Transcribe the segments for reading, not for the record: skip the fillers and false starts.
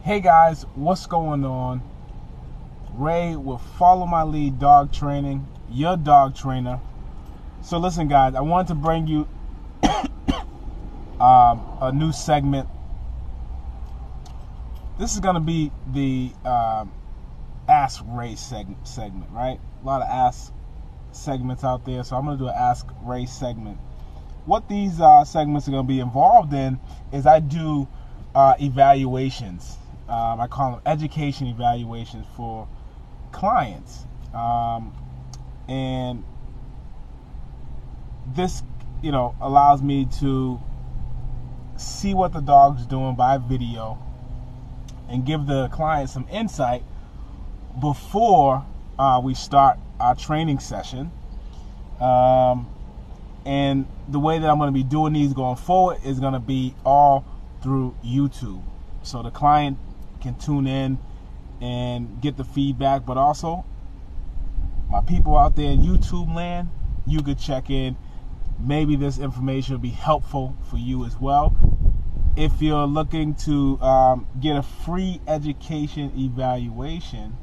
Hey guys, what's going on? Ray with Follow My Lead Dog Training, your dog trainer. So listen guys, I wanted to bring you a new segment. This is going to be the Ask Ray segment, right? A lot of Ask segments out there, so I'm going to do an Ask Ray segment. What these segments are going to be involved in is I do evaluations. I call them education evaluations for clients, and this, allows me to see what the dog's doing by video and give the client some insight before we start our training session. And the way that I'm going to be doing these going forward is going to be all through YouTube, so the client can tune in and get the feedback, but also my people out there in YouTube land, you could check in. Maybe this information will be helpful for you as well. If you're looking to get a free education evaluation,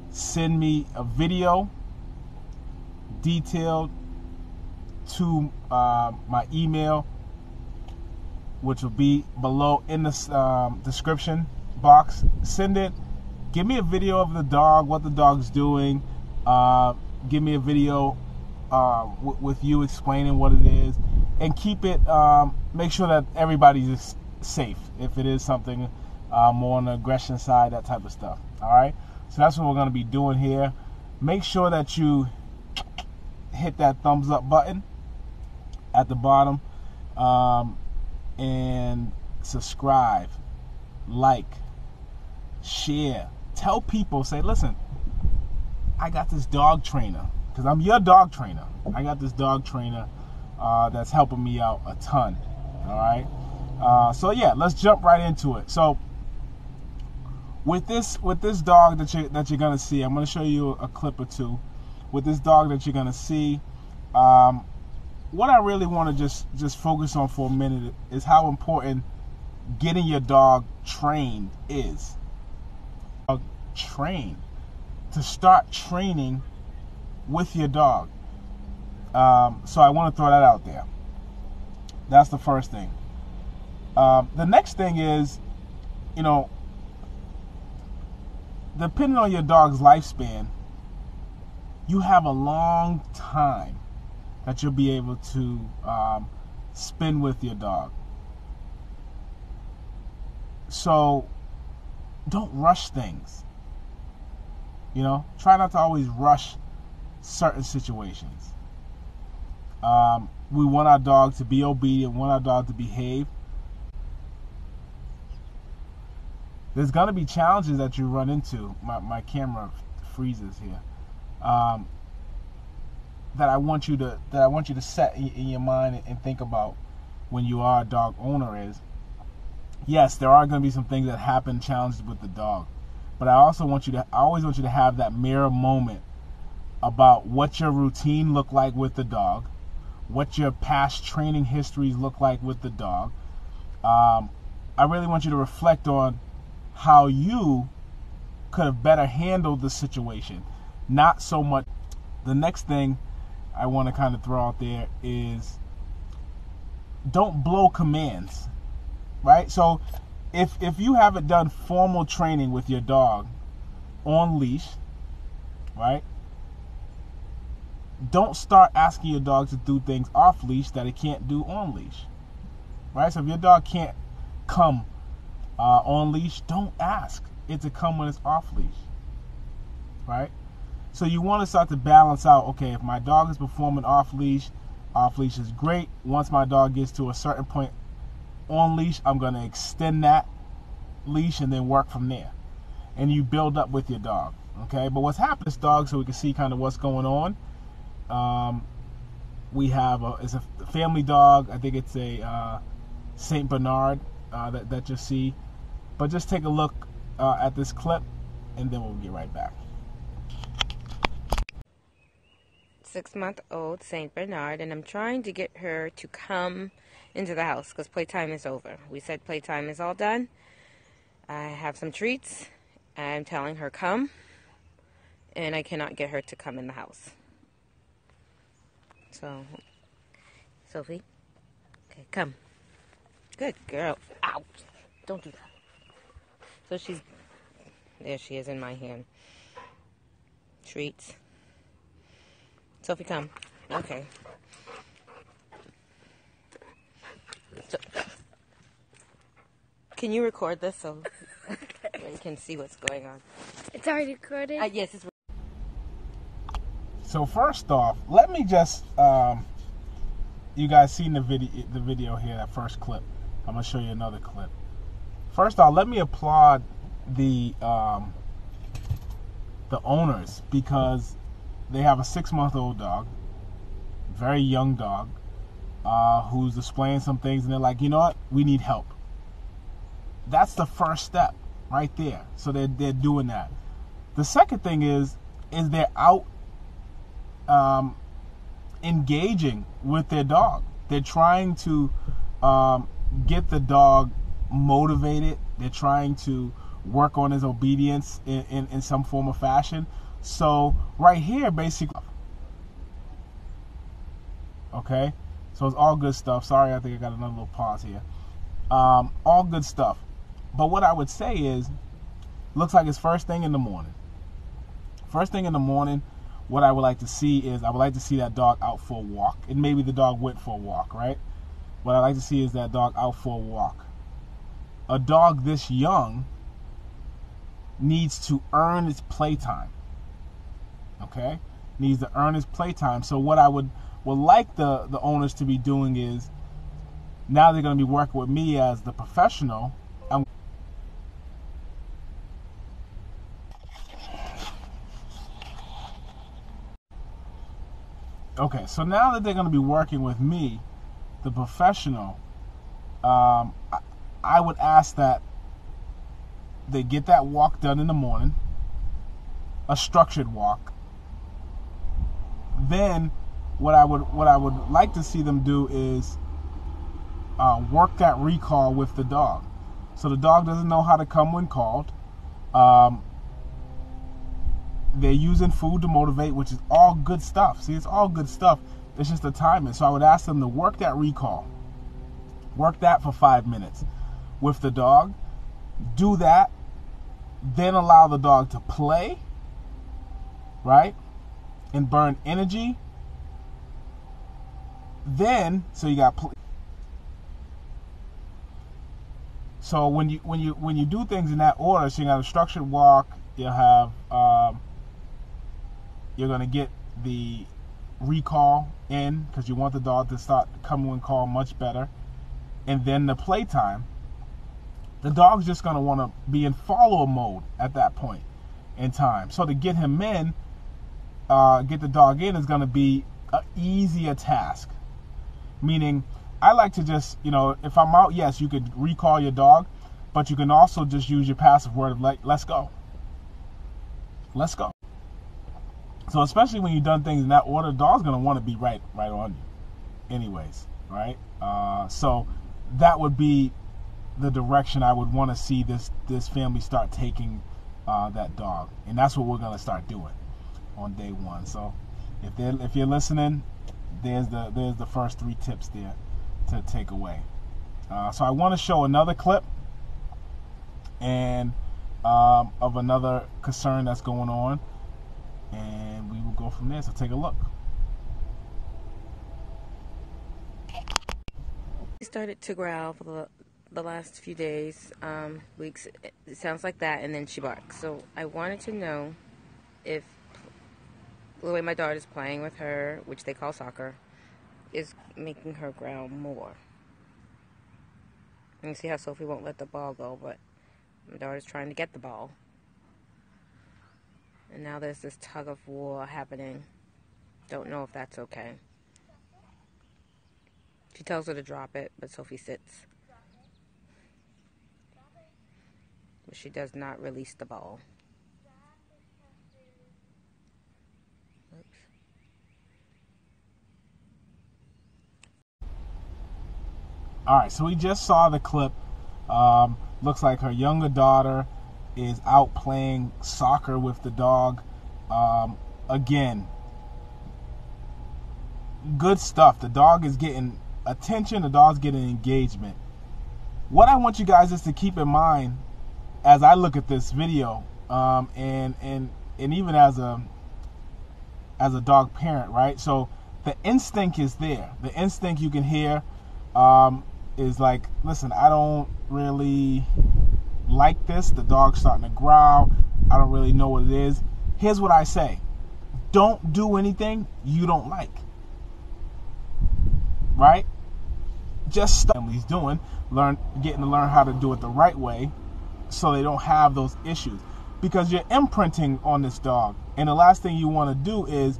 send me a video detailed to my email, which will be below in the description box. Send it. Give me a video of the dog, what the dog's doing. Give me a video with you explaining what it is, and keep it. Make sure that everybody's safe. If it is something more on the aggression side, that type of stuff. All right. So that's what we're going to be doing here. Make sure that you hit that thumbs up button at the bottom. And subscribe, like, share, tell people, say, listen, I got this dog trainer, because I'm your dog trainer. I got this dog trainer that's helping me out a ton. All right. So yeah, let's jump right into it. So with this dog that you're gonna see, I'm gonna show you a clip or two. With this dog that you're gonna see, what I really want to just focus on for a minute is how important getting your dog trained is. Train to start training with your dog. So I want to throw that out there. That's the first thing. The next thing is, depending on your dog's lifespan, you have a long time that you'll be able to spend with your dog. So don't rush things. Try not to always rush certain situations. We want our dog to be obedient, want our dog to behave. There's gonna be challenges that you run into. My camera freezes here. That I want you to set in your mind and think about when you are a dog owner is, yes, there are going to be some things that happen, challenges with the dog, but I always want you to have that mirror moment about what your routine looked like with the dog, what your past training histories look like with the dog. I really want you to reflect on how you could have better handled the situation, not so much. The next thing I want to kind of throw out there is, don't blow commands, right? So if you haven't done formal training with your dog on leash, right, don't start asking your dog to do things off leash that it can't do on leash, right? So if your dog can't come on leash, don't ask it to come when it's off leash, right? So you want to start to balance out, okay, if my dog is performing off leash is great. Once my dog gets to a certain point on leash, I'm going to extend that leash and then work from there. And you build up with your dog, okay? But what's happened is dog, so we can see kind of what's going on. We have it's a family dog. I think it's a Saint Bernard that you see. But just take a look at this clip, and then we'll get right back. 6-month-old Saint Bernard, and I'm trying to get her to come into the house because playtime is over. We said playtime is all done. I have some treats. I'm telling her come, and I cannot get her to come in the house. So, Sophie, okay, come. Good girl. Ow! Don't do that. So there she is in my hand. Treats. Sophie, come. Okay. So, can you record this so you can see what's going on? It's already recorded? Yes, it's. So first off, let me just, you guys seen the video here, that first clip. I'm going to show you another clip. First off, let me applaud the owners, because they have a 6-month-old dog, very young dog, who's displaying some things, and they're like, you know what, we need help. That's the first step right there. So they're doing that. The second thing is they're out engaging with their dog. They're trying to get the dog motivated. They're trying to work on his obedience in some form or fashion. So right here, basically, okay, so it's all good stuff. Sorry, I think I got another little pause here. All good stuff. But what I would say is, looks like it's first thing in the morning. First thing in the morning, what I would like to see is, I would like to see that dog out for a walk. And maybe the dog went for a walk, right? What I like to see is that dog out for a walk. A dog this young needs to earn its playtime. Okay? Needs to earn its playtime. So what I would like the owners to be doing is, now they're going to be working with me as the professional. Okay, so now that they're going to be working with me, the professional, I would ask that they get that walk done in the morning, a structured walk. Then what I would like to see them do is work that recall with the dog. So the dog doesn't know how to come when called. They're using food to motivate, which is all good stuff. See, it's all good stuff. It's just the timing. So I would ask them to work that recall. Work that for 5 minutes with the dog. Do that. Then allow the dog to play, right? And burn energy. Then, so you got. So when you do things in that order, so you got a structured walk. You'll have. You're going to get the recall in, because you want the dog to start coming when called much better. And then the playtime, the dog's just going to want to be in follower mode at that point in time. So to get him in, get the dog in, is going to be an easier task. Meaning, I like to just, if I'm out, yes, you could recall your dog, but you can also just use your passive word of like, let's go. Let's go. So especially when you've done things in that order, the dog's going to want to be right on you anyways, right? So that would be the direction I would want to see this family start taking that dog. And that's what we're going to start doing on day one. So if you're listening, there's the first 3 tips there to take away. So I want to show another clip and of another concern that's going on. And we will go from there. So take a look. She started to growl for the last few days, weeks. It sounds like that, and then she barks. So I wanted to know if the way my daughter's playing with her, which they call soccer, is making her growl more. And you see how Sophie won't let the ball go, but my daughter's trying to get the ball. And now there's this tug of war happening. Don't know if that's okay. She tells her to drop it, but Sophie sits. But she does not release the ball. Oops. All right, so we just saw the clip Looks like her younger daughter is out playing soccer with the dog. Again, good stuff. The dog is getting attention. The dog's getting engagement. What I want you guys is to keep in mind as I look at this video, and even as a dog parent, right? So the instinct is there. The instinct you can hear is like, listen, I don't really like this. The dog's starting to growl. I don't really know what it is. Here's what I say. Don't do anything you don't like. Right? Just stop what he's doing. Getting to learn how to do it the right way so they don't have those issues. Because you're imprinting on this dog. And the last thing you want to do is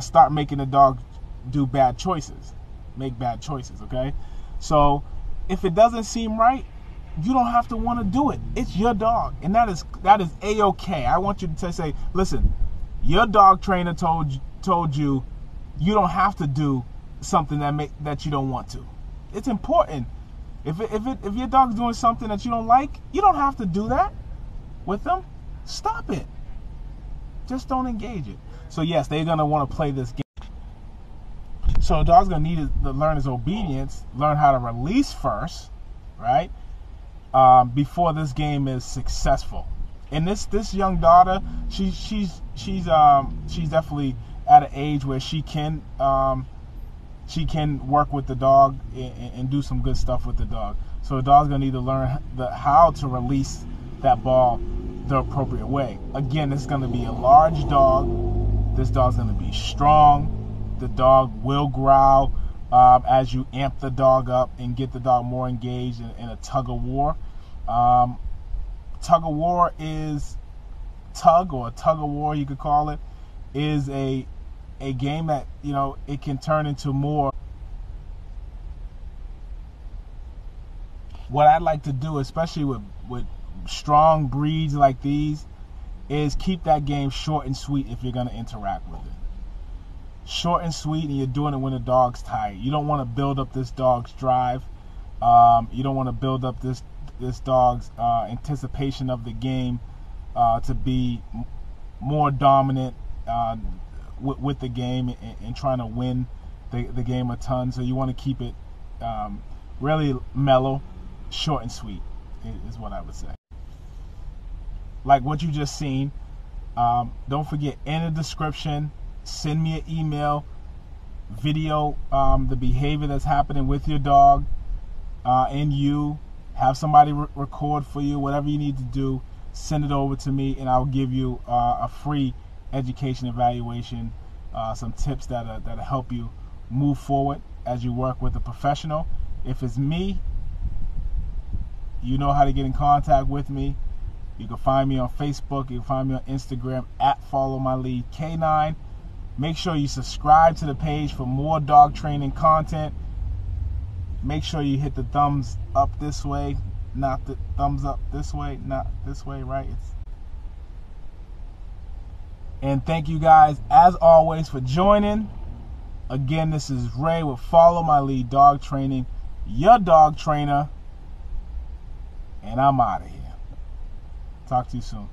start making the dog do bad choices. Make bad choices, okay? So if it doesn't seem right, you don't have to want to do it. It's your dog, and that is A-okay. I want you to say, listen, your dog trainer told you you don't have to do something that you don't want to. It's important. If your dog's doing something that you don't like, you don't have to do that with them. Stop it. Just don't engage it. So yes, they're gonna want to play this game. So the dog's gonna need to learn his obedience, learn how to release first, right? Before this game is successful. And this young daughter, she's definitely at an age where she can work with the dog and do some good stuff with the dog. So the dog's gonna need to learn how to release that ball the appropriate way. Again, this is gonna be a large dog. This dog's gonna be strong. The dog will growl as you amp the dog up and get the dog more engaged in a tug of war. Tug of war is tug of war, you could call it, is a game that, you know, it can turn into more. What I'd like to do, especially with strong breeds like these, is keep that game short and sweet if you're going to interact with it. Short and sweet, and you're doing it when the dog's tired. You don't want to build up this dog's drive. You don't want to build up this dog's anticipation of the game to be more dominant with the game and trying to win the game a ton. So you want to keep it really mellow, short and sweet is what I would say. Like what you just seen. Don't forget, in the description, send me an email, video the behavior that's happening with your dog and you. Have somebody record for you, whatever you need to do. Send it over to me, and I'll give you a free education evaluation, some tips that'll help you move forward as you work with a professional. If it's me, you know how to get in contact with me. You can find me on Facebook. You can find me on Instagram at FollowMyLeadK9. Make sure you subscribe to the page for more dog training content. Make sure you hit the thumbs up this way, not the thumbs up this way, not this way, right? And thank you guys, as always, for joining. Again, this is Ray with Follow My Lead Dog Training, your dog trainer, and I'm out of here. Talk to you soon.